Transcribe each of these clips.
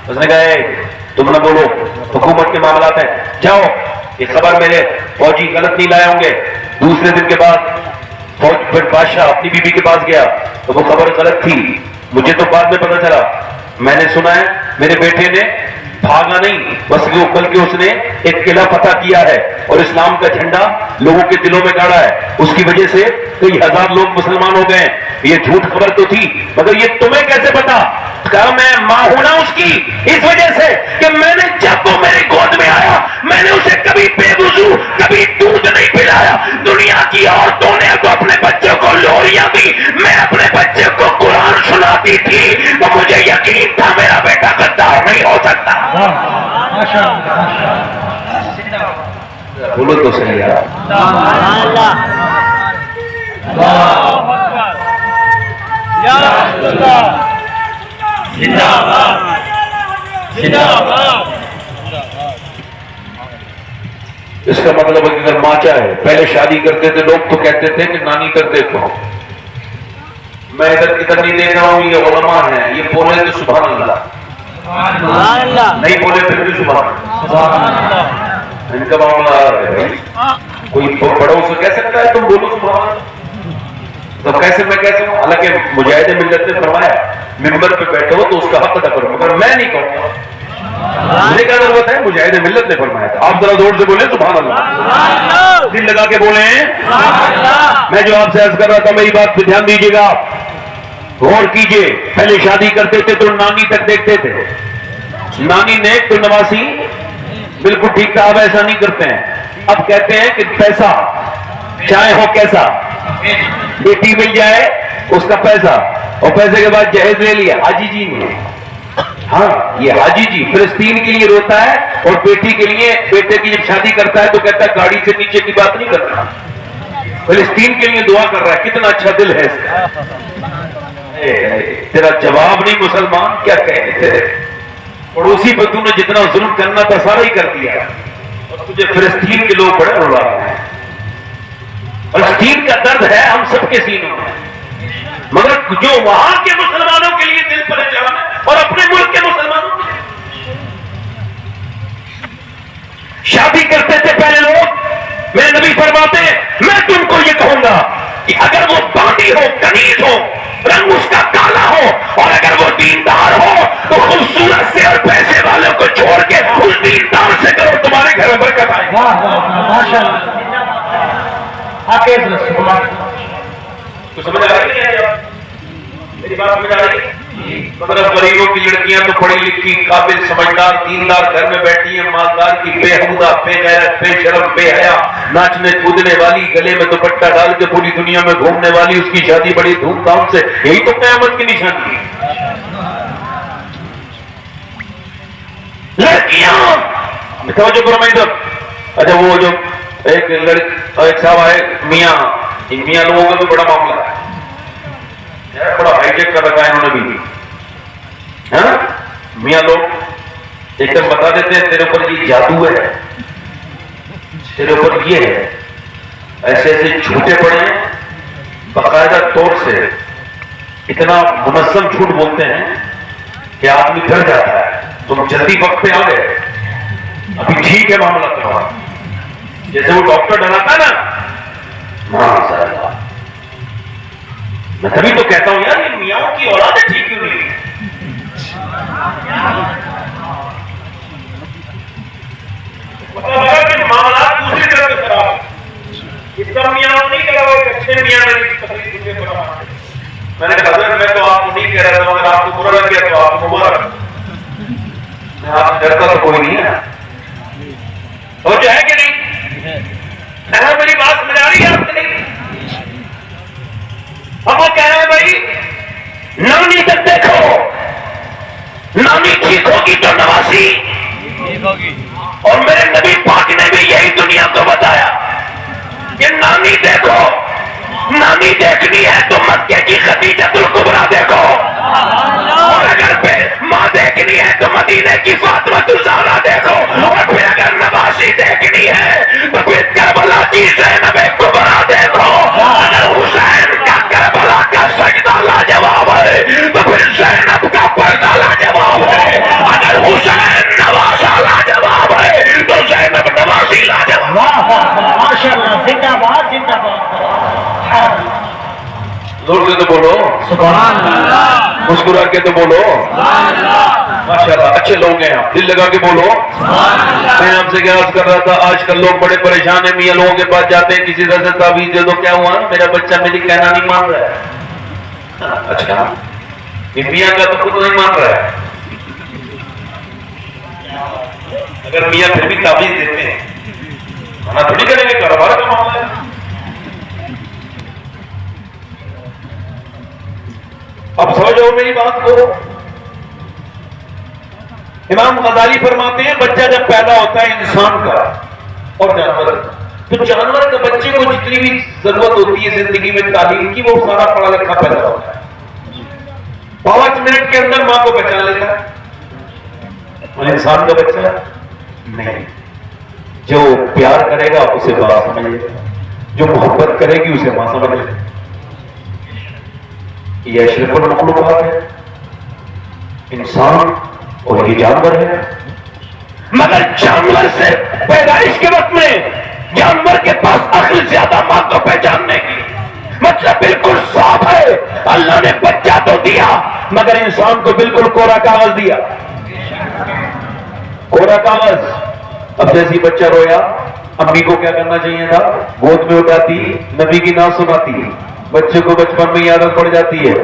اس نے کہا تم نہ بولو، حکومت کے معاملات ہیں، جاؤ یہ خبر میرے فوجی غلط نہیں لائے ہوں گے۔ دوسرے دن کے بعد پھر بادشاہ اپنی بیوی کے پاس گیا تو وہ خبر غلط تھی، مجھے تو بعد میں پتا چلا، میں نے سنا ہے میرے بیٹے نے بھاگا نہیں بلکہ اس نے ایک قلعہ فتح کیا ہے اور اسلام کا جھنڈا لوگوں کے دلوں میں گاڑا ہے، اس کی وجہ سے کئی ہزار لوگ مسلمان ہو گئے۔ یہ جھوٹ خبر تو تھی مگر یہ تمہیں کیسے پتا؟ کہا میں ماں ہوں نا اس کی، اس وجہ سے کہ میں نے جب وہ میری گود میں آیا میں نے اسے کبھی بے وضو کبھی دودھ نہیں پلایا۔ دنیا کی عورتوں نے تو اپنے بچوں کو لوریاں دی، میں اپنے بچے کو قرآن سناتی تھی، تو مجھے یقین تھا میرا بیٹا غدار نہیں ہو سکتا۔ بولو تو صحیح یار۔ اس کا مطلب ہے کہ اگر ماں چاہے، پہلے شادی کرتے تھے لوگ تو کہتے تھے کہ نانی کر دے تو، میں ادھر نہیں دیکھ رہا ہوں، یہ علماء ہیں، یہ بولے تو سبحان اللہ، نہیں بولے پھر بھی سبحان اللہ۔ ان کا معاملہ ہے، کوئی بڑوں سے کہہ سکتا ہے تم بولو سبحان اللہ؟ تو کیسے میں کہتا ہوں؟ حالانکہ مجاہد ملت نے فرمایا ممبر پہ بیٹھو تو اس کا حق ادا کرو، مگر میں نہیں کہوں گا، مجھے کیا ضرورت ہے؟ مجاہد ملت نے فرمایا تھا۔ آپ ذرا زور سے بولیں سبحان اللہ، دل لگا کے بولیں۔ میں جو آپ سے عرض کر رہا تھا میری بات پہ دھیان دیجیے گا، غور کیجیے۔ پہلے شادی کرتے تھے تو نانی تک دیکھتے تھے، نانی نیک تو نواسی بالکل ٹھیک تھا، اب ایسا نہیں کرتے ہیں، اب کہتے ہیں کہ پیسہ چاہے ہو کیسا، بیٹی مل جائے اس کا پیسہ، اور پیسے کے بعد جہیز لے لیا حاجی جی نے۔ ہاں یہ حاجی جی فلسطین کے لیے روتا ہے اور بیٹی کے لیے، بیٹے کی جب شادی کرتا ہے تو کہتا ہے گاڑی سے نیچے کی بات نہیں کرتا، فلسطین کے لیے دعا کر رہا ہے، کتنا اچھا دل ہے اس کا۔ تیرا جواب نہیں مسلمان، کیا کہے تیرے پڑوسی پر تو نے جتنا ظلم کرنا تھا سارا ہی کر دیا، اور تجھے فلسطین کے لوگ بڑے رلا رہے ہیں۔ فلسطین کا درد ہے ہم سب کے سینوں میں، مگر جو وہاں کے مسلمانوں کے لیے دل پریشان ہے اور اپنے ملک کے مسلمانوں کے لیے شادی کرتے تھے پہلے لوگ، میرے نبی فرماتے ہیں میں تم کو یہ کہوں گا کہ اگر وہ باندی ہو، کنیز ہو، رنگ اس کا کالا ہو، اور اگر وہ دیندار ہو تو خوبصورت سے اور پیسے والوں کو چھوڑ کے اس دیندار سے کرو، تمہارے گھر میں برکت آئے گی۔ سمجھ آ رہی ہے میری بات؟ سمجھ آ رہی ہے؟ مطلب غریبوں کی لڑکیاں تو پڑھی لکھی، قابل، سمجھدار، دیندار گھر میں بیٹھی ہیں، مالدار کی بے حودہ، بے غیرت، بے شرم، بے حیا، ناچنے کودنے والی، گلے میں دوپٹہ ڈال کے پوری دنیا میں گھومنے والی، اس کی شادی بڑی دھوم دھام سے، یہی تو قیامت کی نشانی ہے۔ لڑکیاں توجہ کرو میں ادھر۔ اچھا وہ جو ایک صاحب آئے میاں لوگوں کا بھی بڑا معاملہ ہے، بڑا ہائی ٹیک کر رکھا ہے انہوں نے بھی، ہے نا؟ میاں لوگ ایک دم بتا دیتے ہیں تیرے اوپر یہ جادو ہے، تیرے اوپر یہ ہے، ایسے ایسے جھوٹے پڑے ہیں، باقاعدہ طور سے اتنا منظم جھوٹ بولتے ہیں کہ آدمی ڈر جاتا ہے۔ تم جلدی وقت پہ آ گئے، ابھی ٹھیک ہے معاملہ تمہارا، جیسے وہ ڈاکٹر ڈراتا نا، میں تبھی تو کہتا ہوں یار یہ میاں کی اولاد ٹھیک کیوں نہیں؟ معاملات دوسری طرح سے خراب، اس کا میاں نہیں کہہ رہا، اچھے میاں میں نے کہا حضرت میں تو آپ کو نہیں کہہ رہا تھا، اگر آپ کو برا لگ گیا تو آپ کو مبارک، میں آپ سے ڈرتا تو کوئی نہیں ہے، اور جو ہے کہ نہیں؟ میری بات سمجھ آ رہی ہے آپ کے نہیں؟ اب وہ کہہ رہے ہیں بھائی نانی تک دیکھو، نانی ٹھیک ہوگی تو نواسی ٹھیک ہوگی، اور میرے نبی پاک نے بھی یہی دنیا کو بتایا کہ نانی دیکھو، نانی دیکھنی ہے تو مکے کی خدیجۃ الکبریٰ دیکھو، اور اگر ماں دیکھنی ہے تو مدینے کی فاطمۃ الزہرا دیکھو، اور پھر اگر نواسی دیکھنی ہے تو پھر کربلا کی زینب کبریٰ دیکھو، اگر حسین کا کربلا کا سجدہ لاجواب ہے تو پھر زینب کا پردہ لاجواب ہے، اگر زور سے تو بولو سبحان اللہ، مسکرا کے تو بولو ماشاءاللہ، اچھے لوگ ہیں آپ، دل لگا کے بولو۔ میں آپ سے کیا عرض کر رہا تھا، آج کل لوگ بڑے پریشان ہیں، میاں لوگوں کے پاس جاتے ہیں، کسی طرح سے تعویذ دے دو، کیا ہوا میرا بچہ میری کہنا نہیں مان رہا ہے۔ اچھا، یہ میاں کا تو خود نہیں مان رہا ہے، اگر میاں پھر بھی تعویذ دیتے ہیں منع تھوڑی کریں گے، کاروبار کا معاملہ ہے۔ اب سمجھو میری بات کو، امام غزالی فرماتے ہیں بچہ جب پیدا ہوتا ہے انسان کا اور جانور کا، تو جانور کا بچے کو جتنی بھی ضرورت ہوتی ہے زندگی میں تعلیم کی، وہ سارا پڑھا لکھا پیدا ہوتا ہے، 5 منٹ کے اندر ماں کو پہچان لیتا ہے، اور انسان کا بچہ نہیں، جو پیار کرے گا اسے باپ سمجھے گا، جو محبت کرے گی اسے ماں سمجھے گا۔ یہ اشرف المخلوقات ہے انسان، اور یہ جانور ہے، مگر جانور سے پیدائش کے وقت میں جانور کے پاس عقل زیادہ ماں کو پہچاننے کی، مطلب بالکل صاف ہے، اللہ نے بچہ تو دیا مگر انسان کو بالکل کوڑا کاغذ دیا، کوڑا کاغذ۔ اب جیسی بچہ رویا، امی کو کیا کرنا چاہیے تھا؟ گود میں اٹھاتی، نبی کی نام سناتی، بچے کو بچپن میں عادت پڑ جاتی ہے۔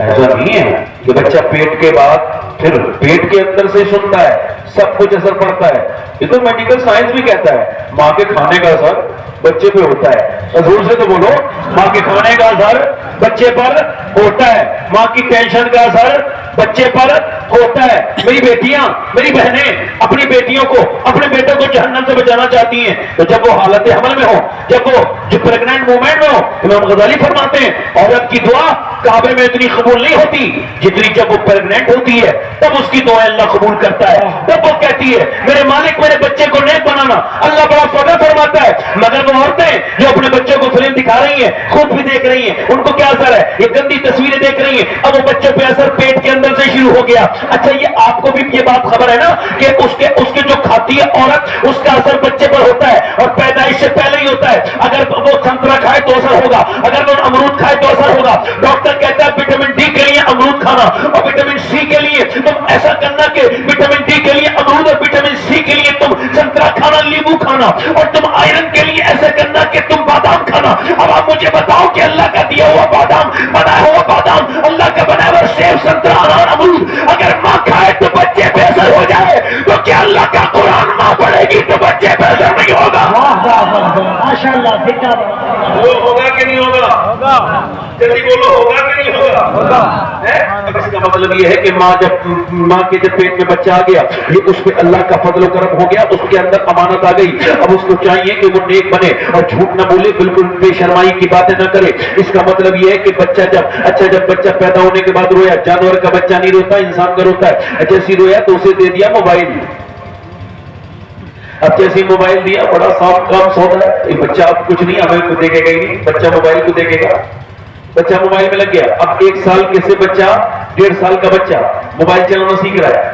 ایسا نہیں ہے کہ بچہ پیٹ کے بعد پھر پیٹ کے اندر سے سنتا ہے، سب کچھ اثر پڑتا ہے، یہ تو میڈیکل سائنس بھی کہتا ہے، ماں کے کھانے کا اثر بچے پہ ہوتا ہے، زور سے تو بولو، ماں کے کھانے کا اثر بچے پر ہوتا ہے، ماں کی ٹینشن کا اثر بچے پر ہوتا ہے۔ میری بیٹیاں، میری بہنیں اپنی بیٹیوں کو، اپنے بیٹوں کو جہنم سے بچانا چاہتی ہیں، تو جب وہ حالت حمل میں ہو، جب وہ جو پریگننٹ مومنٹ میں ہو، امام غزالی فرماتے ہیں عورت کی دعا کعبے میں اتنی قبول نہیں ہوتی جتنی جب وہ پریگننٹ ہوتی ہے، تب اس کی دعائیں اللہ قبول کرتا ہے، تب وہ کہتی ہے میرے مالک میرے بچے کو نیک بنانا، اللہ بڑا فضل فرماتا ہے۔ مگر وہ عورتیں جو اپنے بچوں کو فلم دکھا رہی ہیں، خود بھی دیکھ رہی ہیں، ان کو کیا اثر ہے؟ یہ گندی تصویریں دیکھ رہی ہیں، اب وہ بچوں پہ اثر پیٹ کے اندر سے شروع ہو گیا۔ اچھا یہ آپ کو بھی یہ بات خبر ہے نا کہ اس کے جو کھاتی ہے عورت، اس کا اثر بچے پر ہوتا ہے اور پیدائش سے پہلے ہی ہوتا ہے۔ اگر وہ سنترا کھائے تو اثر ہوگا، اگر وہ امرود کھائے تو اثر ہوگا۔ ڈاکٹر کہتا ہے وٹامن ڈی کے لیے امرود کھانا، اور وٹامن سی کے لیے تم ایسا کرنا کہ وٹامن ڈی کے لیے امرود اور وٹامن سی کے لیے تم سنترا کھانا، لیمو کھانا، اور تم آئرن کے لیے ایسا کرنا کہ تم بادام کھانا۔ اب آپ مجھے بتاؤ کہ اللہ کا دیا ہوا بادام، بنایا ہوا بادام، اللہ کا بنایا ہوا سیب، سنترا، انار، امرود اگر ماں کھائے تو بچے بے اثر ہو جائے، تو کیا اللہ کا قرآن ماں پڑھے گی تو بچے بے اثر نہیں ہوگا؟ وہ ہوگا کہ نہیں ہوگا؟ جلدی بولو، ہوگا کہ نہیں ہوگا؟ اب اس کا مطلب یہ ہے کہ ماں کے جب پیٹ میں بچہ آ گیا، یہ اس پہ اللہ کا فضل و کرم ہو گیا، اس کے اندر امانت آ گئی، اب اس کو چاہیے کہ وہ نیک بنے اور جھوٹ نہ بولے، بالکل بے شرمائی کی باتیں نہ کرے۔ اس کا مطلب یہ ہے کہ بچہ جب بچہ پیدا ہونے کے بعد رویا، جانور کا بچہ نہیں روتا، انسان کا روتا ہے، جیسی رویا تو اسے دے دیا موبائل۔ اب جیسے موبائل دیا، بڑا صاف کام سودا ہے، یہ بچہ اب کچھ نہیں ہمیں کو دیکھے گا ہی نہیں، بچہ موبائل کو دیکھے گا، بچہ موبائل میں لگ گیا۔ اب 1 سال کے سے بچہ، 1.5 سال کا بچہ موبائل چلانا سیکھ رہا ہے،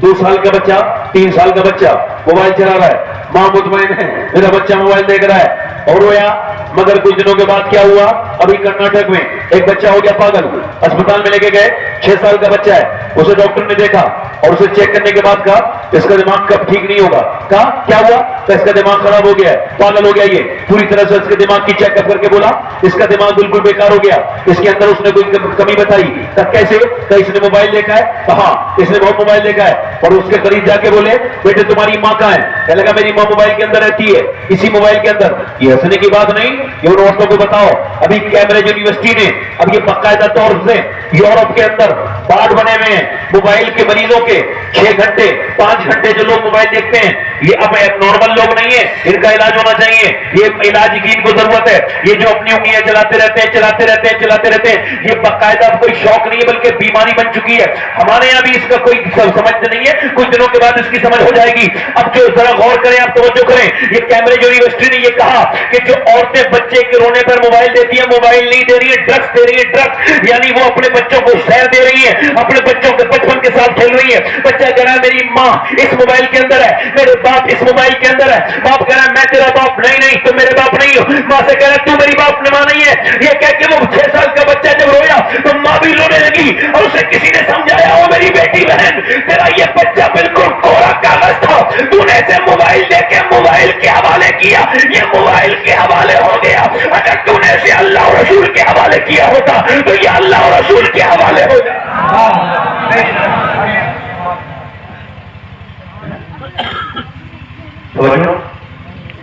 2 سال کا بچہ، 3 سال کا بچہ موبائل چلا رہا ہے، ماں مطمئن ہے میرا بچہ موبائل دیکھ رہا ہے، اور رویا۔ مگر کچھ دنوں کے بعد کیا ہوا؟ ابھی کرناٹک میں ایک بچہ ہو گیا پاگل، اسپتال میں لے کے گئے، 6 سال کا بچہ ہے، اسے ڈاکٹر نے دیکھا اور اسے چیک کرنے کے بعد کہا اس کا دماغ کب ٹھیک نہیں ہوگا۔ کہا کیا ہوا؟ کہ اس کا دماغ خراب ہو گیا ہے، پاگل ہو گیا، یہ پوری طرح سے اس کے دماغ کی چیک اپ کر کے بولا اس کا دماغ بالکل بیکار ہو گیا، اس کے اندر اس نے کوئی کمی بتائی۔ کیسے؟ کہ اس نے موبائل دیکھا ہے، کہا اس نے بہت موبائل دیکھا ہے، اور اس کے قریب جا کے بولے بیٹے تمہاری ماں کہاں ہے؟ کہنے لگا میری ماں موبائل کے اندر رہتی ہے، اسی موبائل کے اندر۔ یہ ہنسنے کی بات نہیں، یہ ان عورتوں کو بتاؤ، ابھی کیمبرج یونیورسٹی نے اب یہ باقاعدہ طور سے یورپ کے اندر پارٹ بنے ہوئے ہیں موبائل کے مریضوں کے، 6 گھنٹے 5 گھنٹے جو لوگ موبائل دیکھتے ہیں، یہ اب نارمل لوگ نہیں ہیں، ان کا علاج ہونا چاہیے، یہ علاج کی ان کو ضرورت ہے۔ یہ جو اپنی انگلیاں چلاتے رہتے ہیں، یہ باقاعدہ کوئی شوق نہیں ہے بلکہ بیماری بن چکی ہے۔ ہمارے یہاں بھی اس کا کوئی سمجھ نہیں ہے، کچھ دنوں کے بعد اس کی سمجھ ہو جائے گی۔ اب جو ذرا غور کریں، آپ توجہ کریں، یہ کیمبرج یونیورسٹی نے یہ کہا کہ جو عورتیں بچے کے رونے پر موبائل دیتی ہیں، موبائل نہیں دے رہی ہے، ڈرگس دے رہی ہے، ڈرگس، یعنی وہ اپنے بچوں کو سیر دے رہی ہے، اپنے بچوں کے بچپن کے ساتھ کھیل رہی ہے۔ بچہ کہہ رہا ہے میری ماں اس موبائل کے اندر ہے، میرے بات اس موبائل کے اندر ہے. باپ کہہ رہا ہے میں تیرا باپ نہیں تو میرے باپ نہیں ہو. ماں سے کہہ رہا ہے تو میری باپ نما نہیں ہے. یہ کہہ کے وہ 6 سال کا بچہ جب رویا تو ماں بھی رونے لگی اور اسے کسی نے سمجھایا او میری بیٹی بہن تیرا یہ بچہ بالکل کوڑا کاغذ تھا, تو نے اسے موبائل دے کے موبائل کے حوالے کیا, یہ موبائل کے حوالے ہو گیا. اگر تو نے اسے اللہ اور رسول کے حوالے کیا ہوتا تو یہ اللہ اور رسول کے حوالے ہو جائے.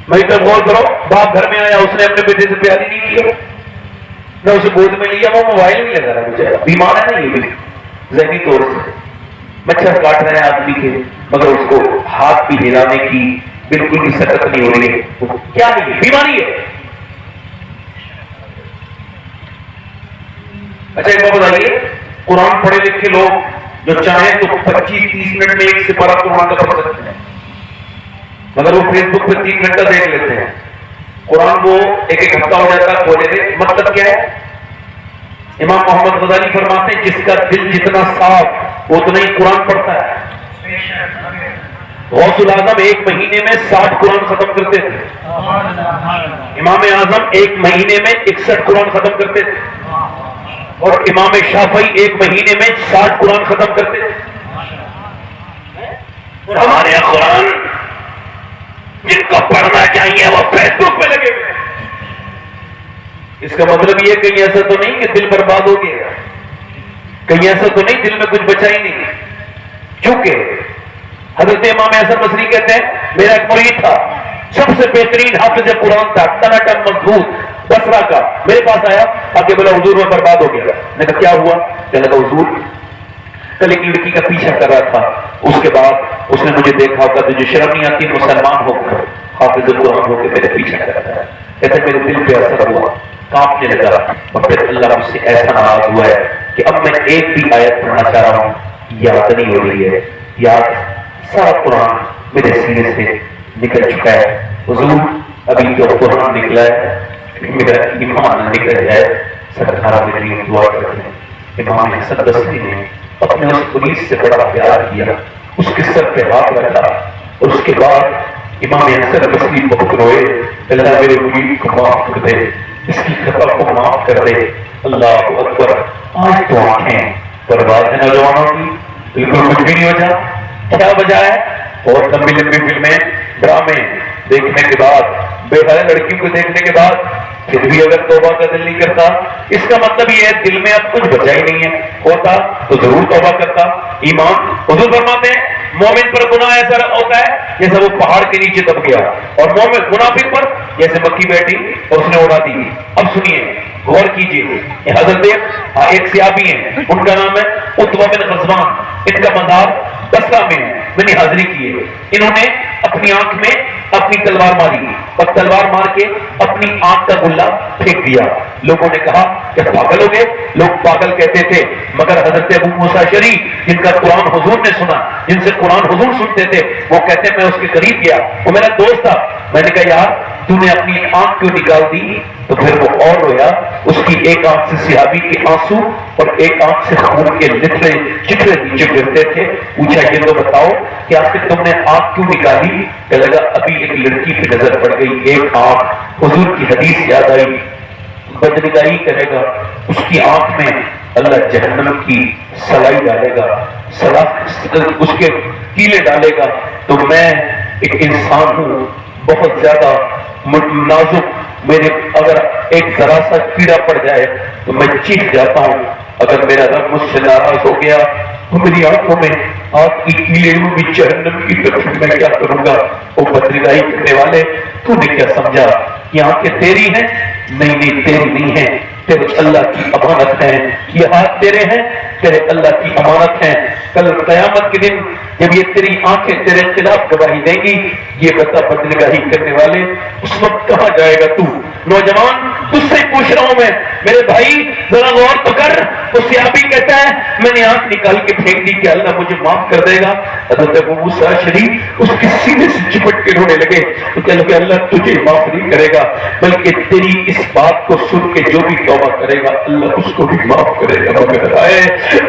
میں تو غور کرو, باپ گھر میں آیا اس نے اپنے بیٹے سے پیاری نہیں کی, نہ اسے گود میں لیا, وہ موبائل نہیں لگا رہا بیچارہ, بیمار ہے نا یہ بھی ذہنی طور سے. مچھر کاٹ رہے ہیں آدمی کے مگر اس کو ہاتھ بھی ہلانے کی بالکل بھی سکت نہیں ہو رہی ہے. کیا ہے یہ بیماری ہے. اچھا ایک بات بتائیے, قرآن پڑھے لکھے لوگ جو چاہیں تو 25-30 منٹ میں ایک سپارہ قرآن کا پڑھ سکتے ہیں, مگر وہ فیس بک پہ 3 گھنٹہ دیکھ لیتے ہیں. قرآن وہ ایک ہفتہ ہو جاتا ہے کھولے تھے. مطلب کیا ہے؟ امام محمد غزالی فرماتے ہیں جس کا دل جتنا صاف اتنا ہی قرآن پڑھتا ہے. غوث الاعظم 1 مہینے میں 60 قرآن ختم کرتے تھے. امام اعظم 1 مہینے میں 61 قرآن ختم کرتے تھے. اور امام شافعی 1 مہینے میں 60 قرآن ختم کرتے تھے. اور ہمارے یہاں قرآن جن کو پڑھنا چاہیے وہ فیس بک پہ لگے ہوئے. اس کا مطلب یہ کہیں ایسا تو نہیں کہ دل برباد ہو گیا, کہیں ایسا تو نہیں دل میں کچھ بچا ہی نہیں. چونکہ حضرت امام حسن بصری کہتے ہیں میرا ایک مرید تھا, سب سے بہترین حافظ قرآن تھا, ٹناٹن مضبوط, بصرہ کا. میرے پاس آیا آگے بولا حضور میں برباد ہو گیا. میں نے کہا کیا ہوا؟ کہنے لگا حضور کل ایک لڑکی کا پیچھا کر رہا تھا, اس کے بعد اس نے مجھے دیکھا ہوگا تو جو شرم نہیں آتی مسلمان ہو کر حافظ قرآن ہو کے میرے پیچھا کر رہا تھا. کہتے میرے دل پہ اثر ہوا, کانپنے لگا, اور پھر اللہ مجھ سے ایسا ناراض ہوا ہے کہ اب میں ایک بھی آیت پڑھنا چاہ رہا ہوں یاد نہیں ہو رہی ہے. یاد سارا قرآن میرے سینے سے نکل چکا ہے. حضور ابھی تو قرآن نکلا ہے, میرا ایمان نکل جائے, سرکار میری دعا کرتے ہیں. امام حسن بصری نے اپنے اس پولیس سے بڑا پیار کیا, اس کے سر پہ ہاتھ رکھا, اور اس کے بعد امام حسن بصری بہت روئے, اللہ میرے مرید کو معاف کر دے, اس کی خطا کو معاف کر دے. اللہ اکبر. آج تو آنکھیں برباد ہیں نوجوانوں کی, بالکل کچھ بھی نہیں ہو جا. کیا وجہ ہے؟ اور لمبی لمبی فلمیں ڈرامے دیکھنے کے بعد, بے حیا لڑکیوں کو دیکھنے کے بعد پھر بھی اگر توبہ کا دل نہیں کرتا, اس کا مطلب یہ ہے دل میں اب کچھ بچا ہی نہیں ہے. ہوتا تو ضرور توبہ کرتا. ایمان حضور فرماتے ہیں مومن پر گناہ ایسا ہوتا ہے جیسے وہ پہاڑ کے نیچے دب گیا, اور مومن منافق پر جیسے مکھی بیٹھی اور اس نے اڑا دی. اب سنیے, غور کیجیے. حضرت ایک صحابی ہیں, ان کا نام ہے عتبہ بن غزوان, ان کا مزار بصرہ میں ہے, میں نے حاضری کی ہے. انہوں نے اپنی آنکھ میں اپنی تلوار ماری اور تلوار مار کے اپنی آنکھ کا گلہ پھینک دیا. لوگوں نے کہا کہ پاگل ہو گئے. لوگ پاگل کہتے تھے, مگر حضرت ابو موسیٰ اشعری جن کا قرآن حضور نے سنا, جن سے قرآن حضور سنتے تھے, وہ کہتے میں اس کے قریب گیا, وہ میرا دوست تھا. میں نے کہا یار تو نے اپنی آنکھ کیوں نکال دی؟ تو پھر وہ اور رویا. اس کی ایک آنکھ سے صحابی کے آنسو اور ایک آنکھ سے خون کے لترے چترے نیچے گرتے تھے. پوچھا یہ تو بتاؤ کہ آخر تم نے آنکھ کیوں نکالی؟ کہ لگا ابھی ایک لڑکی پہ نظر پڑ گئی, ایک آنکھ. حضور کی حدیث یاد آئی, بدنگاہی کرے گا اس کی آنکھ میں اللہ جہنم کی سلائی ڈالے گا, اس کے کیلے ڈالے گا. تو میں ایک انسان ہوں بہت زیادہ نازک, میرے اگر ایک ذرا سا کیڑا پڑ جائے تو میں چیخ جاتا ہوں. اگر میرا رب مجھ سے ناراض ہو گیا تو میری آنکھوں میں آنکھ کی کیلے ہوں گی جہنم کی, طرف میں کیا کروں گا؟ وہ بدنگاہی کرنے والے, تو نے کیا سمجھا یہ آنکھیں تیری ہیں؟ نہیں تیری نہیں ہیں, تیرے اللہ کی امانت ہیں. یہ ہاتھ تیرے ہیں, تیرے اللہ کی امانت ہیں. کل قیامت کے دن جب یہ تیری آنکھیں تیرے خلاف گواہی دیں گی, یہ بتا بدنگاہی کرنے والے اس وقت کہاں جائے گا تو؟ نوجوان تجھ سے پوچھ رہا ہوں میں, میرے بھائی ذرا غور تو کر. وہ صحابی کہتا ہے میں نے آنکھ نکال کے پھینک دی کہ اللہ مجھے معاف کر دے گا. حضرت ابو موسیٰ اشعری اس کے سینے سے چپٹ کے رونے لگے. تو کہنے لگے اللہ تجھے معاف نہیں کرے گا, بلکہ تیری اس بات کو سن کے جو بھی توبہ کرے گا اللہ اس کو بھی معاف کرے گا. مگر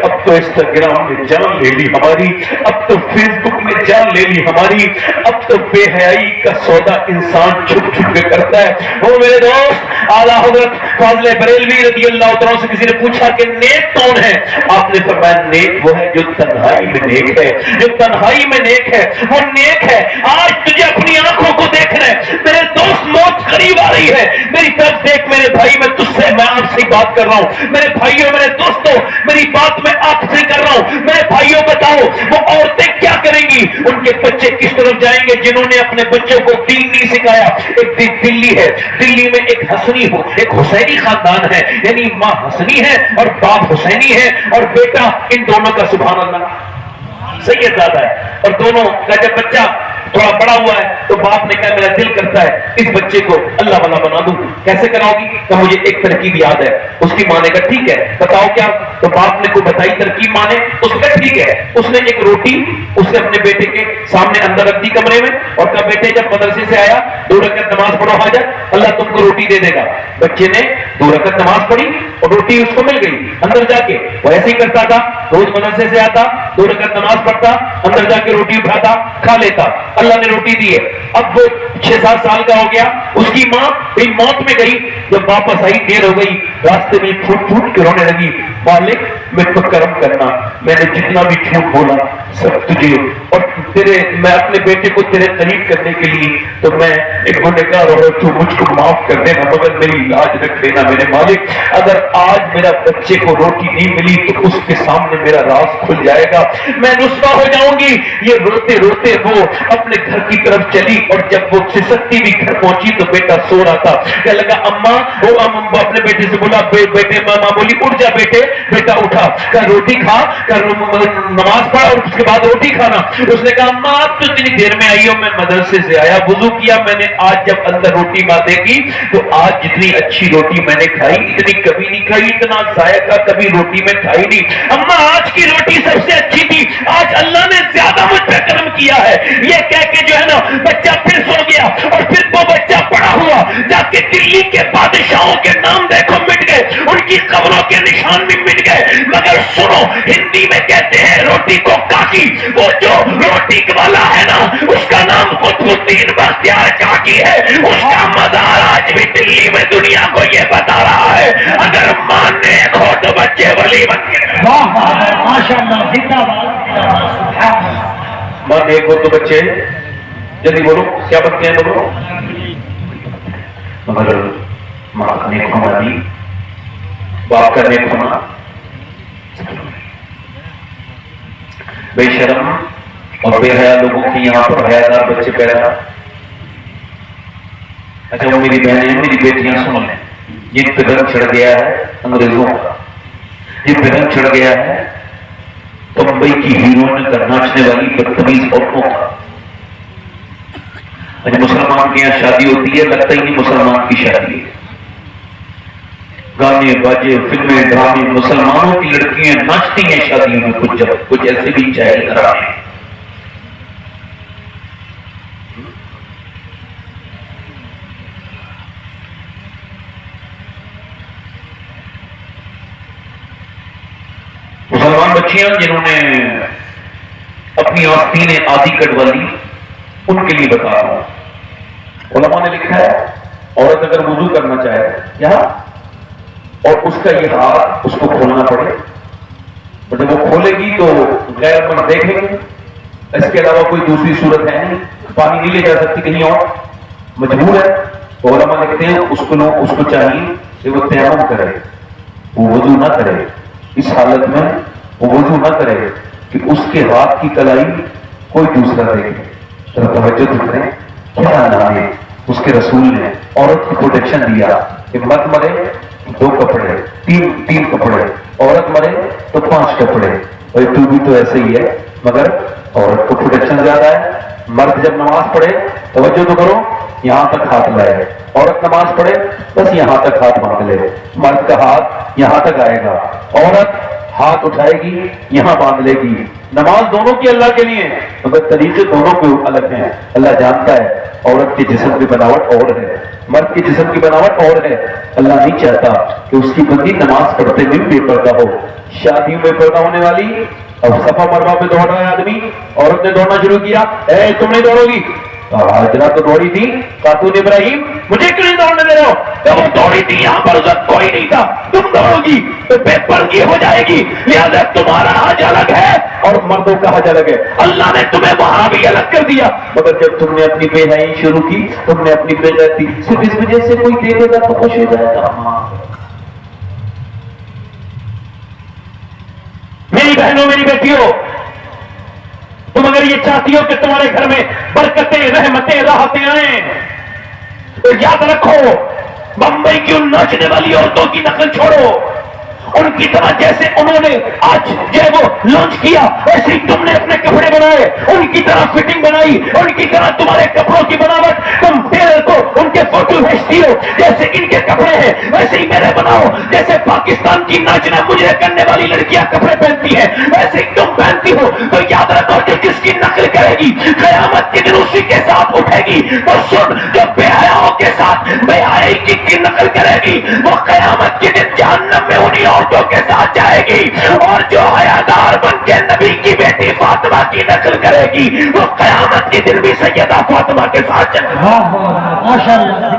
اب تو انسٹاگرام نے جان لے لی ہماری, اب تو فیس بک نے جان لے لے لی ہماری. اب تو بے حیائی کا سودا انسان چھپ چھپ کے کرتا ہے. وہ میرے دوست اعلیٰ حضرت فاضل بریلوی رضی اللہ تعالیٰ سے کسی نے پوچھا کہ نیک کون ہے؟ آپ نے فرمایا نیک وہ ہے جو تنہائی میں نیک ہے, جو تنہائی میں نیک ہے وہ نیک ہے. آج تجھے اپنی آنکھوں کو دیکھنا ہے میرے دوست, موت قریب آ رہی ہے. میری طرف دیکھ میرے بھائی, میں تجھ سے, میں آپ سے بات کر رہا ہوں میرے بھائیوں, میرے دوستوں, میری بات میں آپ سے کر رہا ہوں. میرے بھائیوں بتاؤ وہ عورتیں کیا کریں گی, ان کے بچے کس طرف جائیں گے جنہوں نے اپنے بچوں کو دین نہیں سکھایا. ایک دلی ہے, دلی میں ایک حسنی ہو, ایک حسینی خاندان ہے, یعنی ماں حسنی ہے اور باپ حسینی ہے, اور بیٹا ان دونوں کا سبحان اللہ سید زیادہ ہے. اور دونوں کا جب بچہ تھوڑا بڑا ہوا ہے تو باپ نے کہا میرا دل کرتا ہے اس بچے کو اللہ والا بنا دوں. کیسے کراؤ گی؟ کہ مجھے ایک ترکیب یاد ہے. اس کی ماں نے کہا ٹھیک ہے بتاؤ کیا. تو باپ نے کوئی بتائی ترکیب, ماں نے اس کا ٹھیک ہے. اس نے ایک روٹی اس نے اپنے بیٹے کے سامنے اندر رکھ دی کمرے میں, اور کہا بیٹے جب مدرسے سے آیا 2 رکعت نماز پڑھو حاجت, اللہ تم کو روٹی دے دے گا. بچے نے 2 رکعت نماز پڑھی اور روٹی اس کو مل گئی. اندر جا کے وہ ایسے ہی کرتا تھا, روز مدرسے سے آتا 2 رکعت نماز پڑھتا, اندر جا کے روٹی اٹھاتا کھا لیتا. اللہ نے روٹی دی ہے. اب وہ 6-7 سال کا ہو گیا, اس کی ماں موت میں گئی. جب واپس آئی دیر ہو گئی, راستے میں پھوٹ پھوٹ کے رونے لگی, مالک میں تو کرم کرنا, میں نے جتنا بھی جھوٹ بولا سب تجھے اور تیرے, میں اپنے بیٹے کو تیرے قریب کرنے کے لیے تو میں ایک گنہگار ہوں, تو مجھ کو معاف کر دینا مگر میری لاج رکھ لینا میرے مالک. اگر آج میرا بچے کو روٹی نہیں ملی تو اس کے سامنے میرا راز کھل جائے گا, میں رسوا ہو جاؤں گی. یہ روتے روتے وہ اپنے گھر کی طرف چلی, اور جب وہ سسکتی بھی گھر پہنچی تو بیٹا سو رہا تھا. کہنے لگا اماں, وہ اپنے بیٹے سے بولا بیٹے, ماں بولی اٹھ جا بیٹے. بیٹا اٹھا, کہا روٹی کھا, نماز پڑھا اور اس کے بعد روٹی کھانا. اس نے کہا اماں آپ تو اتنی دیر میں آئی ہو, میں مدرسے سے آیا, وضو کیا میں نے, آج جب اندر روٹی باتیں کی تو آج جتنی اچھی روٹی میں نے کھائی اتنی کبھی نہیں کھائی, اتنا ذائقہ کبھی روٹی میں کھائی نہیں. اماں آج کی روٹی سب سے اچھی تھی, آج اللہ نے زیادہ مجھ پہ کرم کیا ہے. یہ کہہ کے جو ہے نا بچہ پھر سو گیا, اور پھر وہ بچہ بڑا ہوا, جا کے دلی کے بادشاہوں کے نام دیکھو مٹ گئے, ان کی قبروں کے نشان بھی مٹ گئے. مگر سنو, ہندی میں کہتے ہیں روٹی کو کاکی, وہ جو روٹی والا ہے نا اس کا نام قطب الدین بختیار کاکی ہے. اس کا مزار آج بھی دلی میں دنیا کو یہ بتا رہا ہے, اگر ماننے ہو تو بچے ولی بن گئے. ماں دیکھو تو بچے جلدی بولو کیا بنتے ہیں, بولو. مگر ماں کا نیک ہونا دی, باپ کا نیک ہونا, بے شرم اور بے حیا لوگوں کی یہاں پر حیادار بچے پیدا. اچھا وہ میری بہنیں, میری بیٹیاں سن لیں, جن پہ رنگ چڑھ گیا ہے انگریزوں کا, جن پہ رنگ چڑھ گیا ہے بمبئی کی ہیروئن کا, ناچنے والی بدتمیز عورتوں کا. اچھا مسلمان کے یہاں شادی ہوتی ہے, لگتا ہی نہیں مسلمان کی شادی ہے. گانے باجے فلمیں ڈرامے, مسلمانوں کی لڑکیاں ناچتی ہیں شادیوں میں, کچھ ایسے بھی جاہل کرانے. مسلمان بچیاں جنہوں نے اپنی آستینیں آدھی کٹوا لی, ان کے لیے بتا رہا ہوں. علماء نے لکھا ہے عورت اگر وضو کرنا چاہے یہاں اور اس کا یہ ہاتھ اس کو کھولنا پڑے, اور جب وہ کھولے گی تو غیر مرد دیکھیں گے, اس کے علاوہ کوئی دوسری صورت ہے نہیں, پانی نہیں لے جا سکتی کہیں اور, مجبور ہے. تو علماء لکھتے ہیں اس کو چاہیے کہ وہ تیمم کرے, وہ وضو نہ کرے. اس حالت میں وہ وضو نہ کرے کہ اس کے ہاتھ کی کلائی کوئی دوسرا دیکھے. توجہ کریں, کیا نام ہے اس کے رسول نے عورت کی پروٹیکشن دیا کہ مرد مرے 2 کپڑے, 3 کپڑے, عورت مرے تو 5 کپڑے. اور تو بھی تو ایسے ہی ہے, مگر عورت کو پروٹیکشن زیادہ ہے. مرد جب نماز پڑھے توجہ تو کرو, یہاں تک ہاتھ لائے, عورت نماز پڑھے بس یہاں تک ہاتھ باندھ لے. مرد کا ہاتھ یہاں تک آئے گا, عورت ہاتھ اٹھائے گی یہاں باندھ لے گی. نماز دونوں کی اللہ کے لیے, مگر طریقے دونوں کے الگ ہیں. اللہ جانتا ہے عورت کے جسم کی بناوٹ اور ہے, مرد کے جسم کی بناوٹ اور ہے. اللہ نہیں چاہتا کہ اس کی بندی نماز پڑھتے ہوئے بے پردہ ہو. شادیوں میں پردہ ہونے والی اب صفا مروا پہ دوڑ رہا ہے آدمی، عورت نے دوڑنا شروع کیا، اے تم نہیں دوڑو گی، حاجرہ تو دوڑی تھی، خاتون ابراہیم مجھے کیوں نہیں دوڑنے دے رہے ہو؟ جب وہ دوڑی تھی یہاں پر ادھر کوئی نہیں تھا، تم دوڑو گی تو بے پردگی ہو جائے گی، لہذا تمہارا حج الگ ہے اور مردوں کا حج الگ ہے، اللہ نے تمہیں وہاں بھی الگ کر دیا، مگر جب تم نے اپنی بے حیائی شروع کی، تم نے اپنی بے غیرتی، صرف اس وجہ سے کوئی دیکھے گا تو خوش ہو جائے گا۔ میری بہنوں میری بیٹیوں، تم اگر یہ چاہتی ہو کہ تمہارے گھر میں برکتیں رحمتیں راحتیں آئیں تو یاد رکھو، بمبئی کی ان ناچنے والی عورتوں کی نقل چھوڑو، ان کی طرح جیسے انہوں نے آج جو ہے وہ لانچ کیا ایسے ہی تم نے اپنے کپڑے بنائے، ان کی طرح فٹنگ بنائی، ان کی طرح تمہارے کپڑوں کی بناوٹ، تم ٹیلر کو ان کے فوٹو بھیجتی ہو، جیسے ان کے کپڑے ہیں ویسے ہی میرے بناؤ، جیسے پاکستان کی ناچنا مجرے کرنے والی لڑکیاں کپڑے پہنتی ہیں ویسے ہی تم پہنتی ہو، تو یاد رکھو کہ جس کی نقل کرے گی قیامت کے دن اسی کے ساتھ اٹھے گی، تو سن، جو بے حیاؤں کے ساتھ بے حیائی کی نقل کرے گی وہ قیامت کے دن جہنم میں انہی عورتوں کے ساتھ جائے گی، اور جو حیادار بن کے نبی کی بیٹی فاطمہ کی نقل کرے گی وہ قیامت کے دن بھی سیدہ فاطمہ کے ساتھ جائے گی۔ ماشاء اللہ،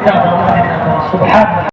سبحان اللہ۔